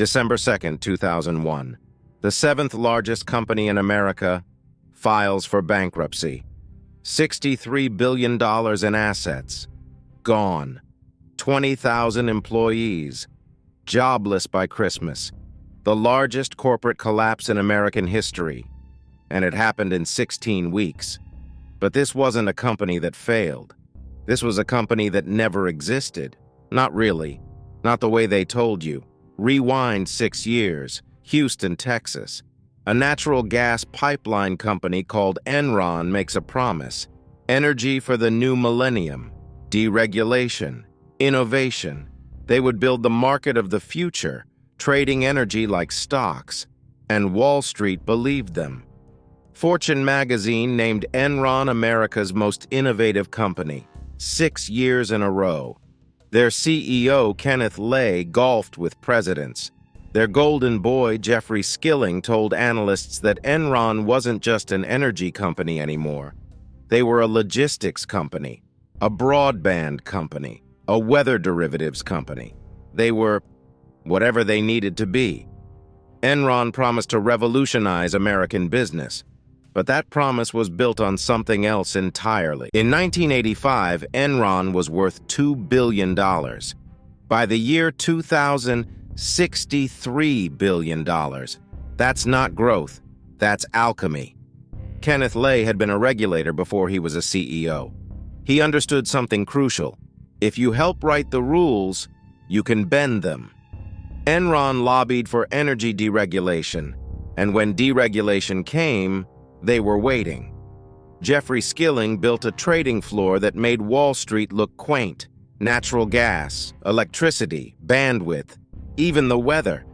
December 2, 2001. The seventh largest company in America files for bankruptcy. $63 billion in assets. Gone. 20,000 employees. Jobless by Christmas. The largest corporate collapse in American history. And it happened in 16 weeks. But this wasn't a company that failed. This was a company that never existed. Not really. Not the way they told you. Rewind 6 years. Houston, Texas. A natural gas pipeline company called Enron makes a promise. Energy for the new millennium. Deregulation. Innovation. They would build the market of the future, trading energy like stocks. And Wall Street believed them. Fortune magazine named Enron America's most innovative company, 6 years in a row. Their CEO, Kenneth Lay, golfed with presidents. Their golden boy, Jeffrey Skilling, told analysts that Enron wasn't just an energy company anymore. They were a logistics company, a broadband company, a weather derivatives company. They were whatever they needed to be. Enron promised to revolutionize American business, but that promise was built on something else entirely. In 1985, Enron was worth $2 billion. By the year 2000, $63 billion. That's not growth, that's alchemy. Kenneth Lay had been a regulator before he was a CEO. He understood something crucial. If you help write the rules, you can bend them. Enron lobbied for energy deregulation, and when deregulation came, they were waiting. Jeffrey Skilling built a trading floor that made Wall Street look quaint. Natural gas, electricity, bandwidth, even the weather.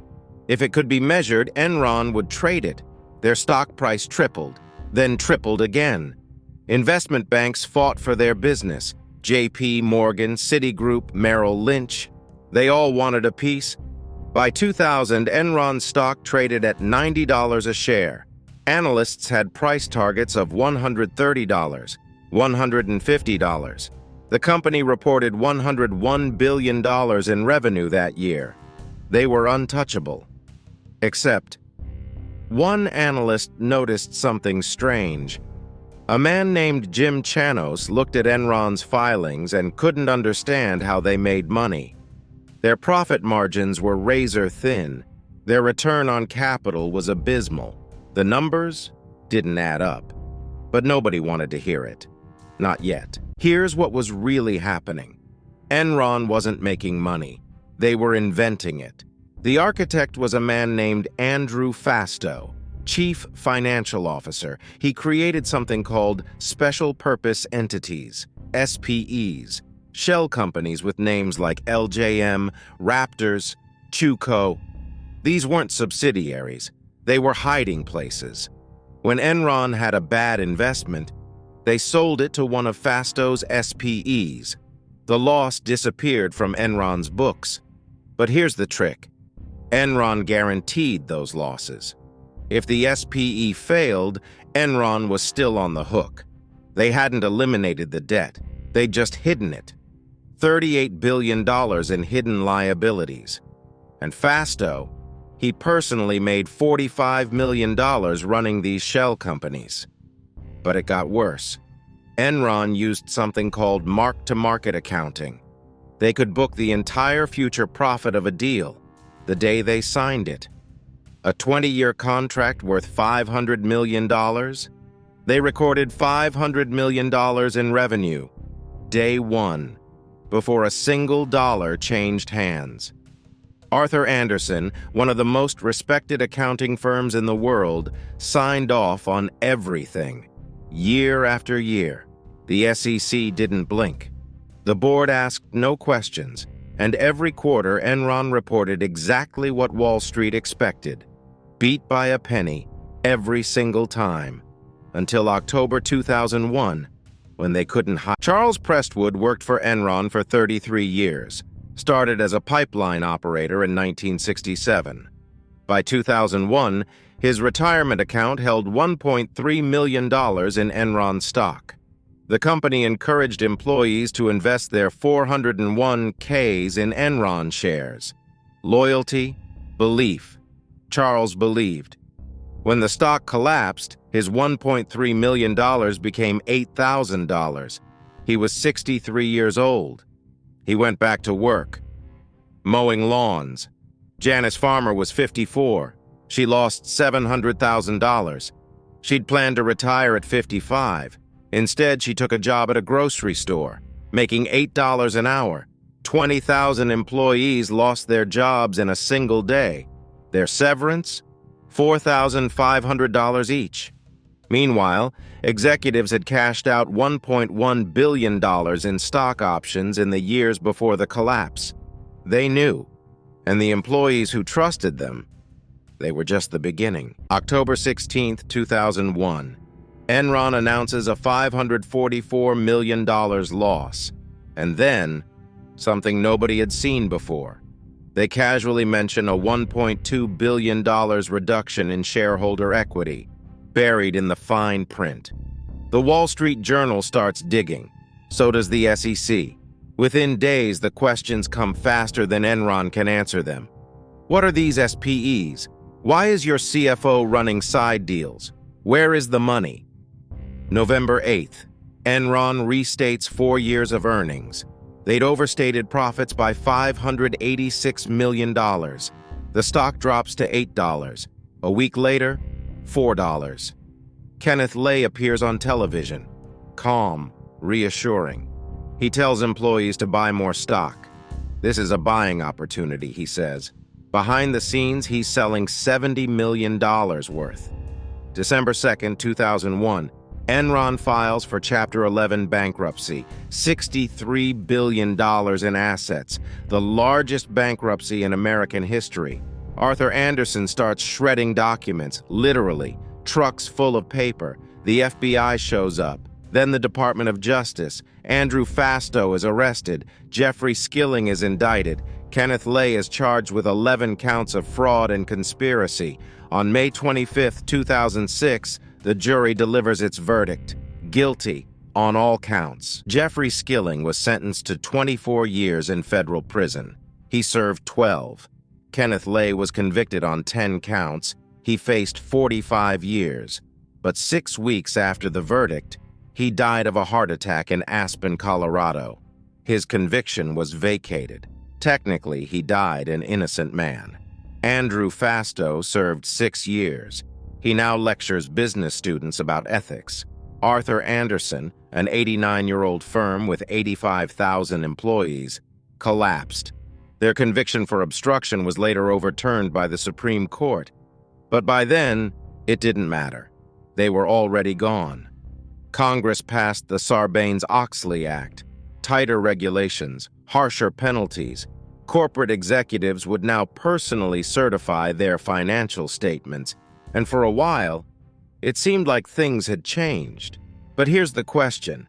If it could be measured, Enron would trade it. Their stock price tripled, then tripled again. Investment banks fought for their business. J.P. Morgan, Citigroup, Merrill Lynch. They all wanted a piece. By 2000, Enron's stock traded at $90 a share. Analysts had price targets of $130, $150. The company reported $101 billion in revenue that year. They were untouchable. Except, one analyst noticed something strange. A man named Jim Chanos looked at Enron's filings and couldn't understand how they made money. Their profit margins were razor thin. Their return on capital was abysmal. The numbers didn't add up. But nobody wanted to hear it. Not yet. Here's what was really happening. Enron wasn't making money. They were inventing it. The architect was a man named Andrew Fastow, Chief Financial Officer. He created something called Special Purpose Entities, SPEs, shell companies with names like LJM, Raptors, Chuco. These weren't subsidiaries. They were hiding places. When Enron had a bad investment, they sold it to one of Fastow's SPEs. The loss disappeared from Enron's books. But here's the trick. Enron guaranteed those losses. If the SPE failed, Enron was still on the hook. They hadn't eliminated the debt. They'd just hidden it. $38 billion in hidden liabilities. And Fastow, he personally made $45 million running these shell companies. But it got worse. Enron used something called mark-to-market accounting. They could book the entire future profit of a deal the day they signed it. A 20-year contract worth $500 million? They recorded $500 million in revenue, day one, before a single dollar changed hands. Arthur Andersen, one of the most respected accounting firms in the world, signed off on everything, year after year. The SEC didn't blink. The board asked no questions, and every quarter Enron reported exactly what Wall Street expected, beat by a penny every single time, until October 2001, when they couldn't hide. Charles Prestwood worked for Enron for 33 years, started as a pipeline operator in 1967. By 2001, his retirement account held $1.3 million in Enron stock. The company encouraged employees to invest their 401(k)s in Enron shares. Loyalty, Belief. Charles believed. When the stock collapsed, his $1.3 million became $8,000. He was 63 years old. He went back to work, mowing lawns. Janice Farmer was 54. She lost $700,000. She'd planned to retire at 55. Instead, she took a job at a grocery store, making $8 an hour. 20,000 employees lost their jobs in a single day. Their severance? $4,500 each. Meanwhile, executives had cashed out $1.1 billion in stock options in the years before the collapse. They knew, and the employees who trusted them, they were just the beginning. October 16, 2001. Enron announces a $544 million loss, and then something nobody had seen before. They casually mention a $1.2 billion reduction in shareholder equity, buried in the fine print. The Wall Street Journal starts digging. So does the SEC. Within days, the questions come faster than Enron can answer them. What are these SPEs? Why is your CFO running side deals? Where is the money? November 8th. Enron restates 4 years of earnings. They'd overstated profits by $586 million. The stock drops to $8. A week later, $4. Kenneth Lay appears on television, calm, reassuring. He tells employees to buy more stock. This is a buying opportunity, he says. Behind the scenes, he's selling $70 million worth. December 2nd, 2001. Enron files for Chapter 11 bankruptcy, $63 billion in assets, the largest bankruptcy in American history. Arthur Andersen starts shredding documents, literally, trucks full of paper. The FBI shows up, then the Department of Justice. Andrew Fastow is arrested. Jeffrey Skilling is indicted. Kenneth Lay is charged with 11 counts of fraud and conspiracy. On May 25, 2006, the jury delivers its verdict, guilty on all counts. Jeffrey Skilling was sentenced to 24 years in federal prison. He served 12. Kenneth Lay was convicted on 10 counts. He faced 45 years. But 6 weeks after the verdict, he died of a heart attack in Aspen, Colorado. His conviction was vacated. Technically, he died an innocent man. Andrew Fastow served 6 years. He now lectures business students about ethics. Arthur Andersen, an 89-year-old firm with 85,000 employees, collapsed. Their conviction for obstruction was later overturned by the Supreme Court. But by then, it didn't matter. They were already gone. Congress passed the Sarbanes-Oxley Act, tighter regulations, harsher penalties. Corporate executives would now personally certify their financial statements. And for a while, it seemed like things had changed. But here's the question.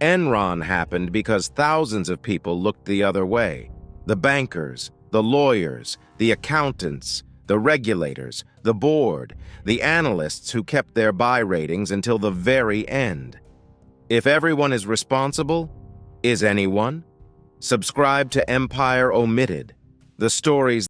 Enron happened because thousands of people looked the other way. The bankers, the lawyers, the accountants, the regulators, the board, the analysts who kept their buy ratings until the very end. If everyone is responsible, is anyone? Subscribe to Empire Omitted, the stories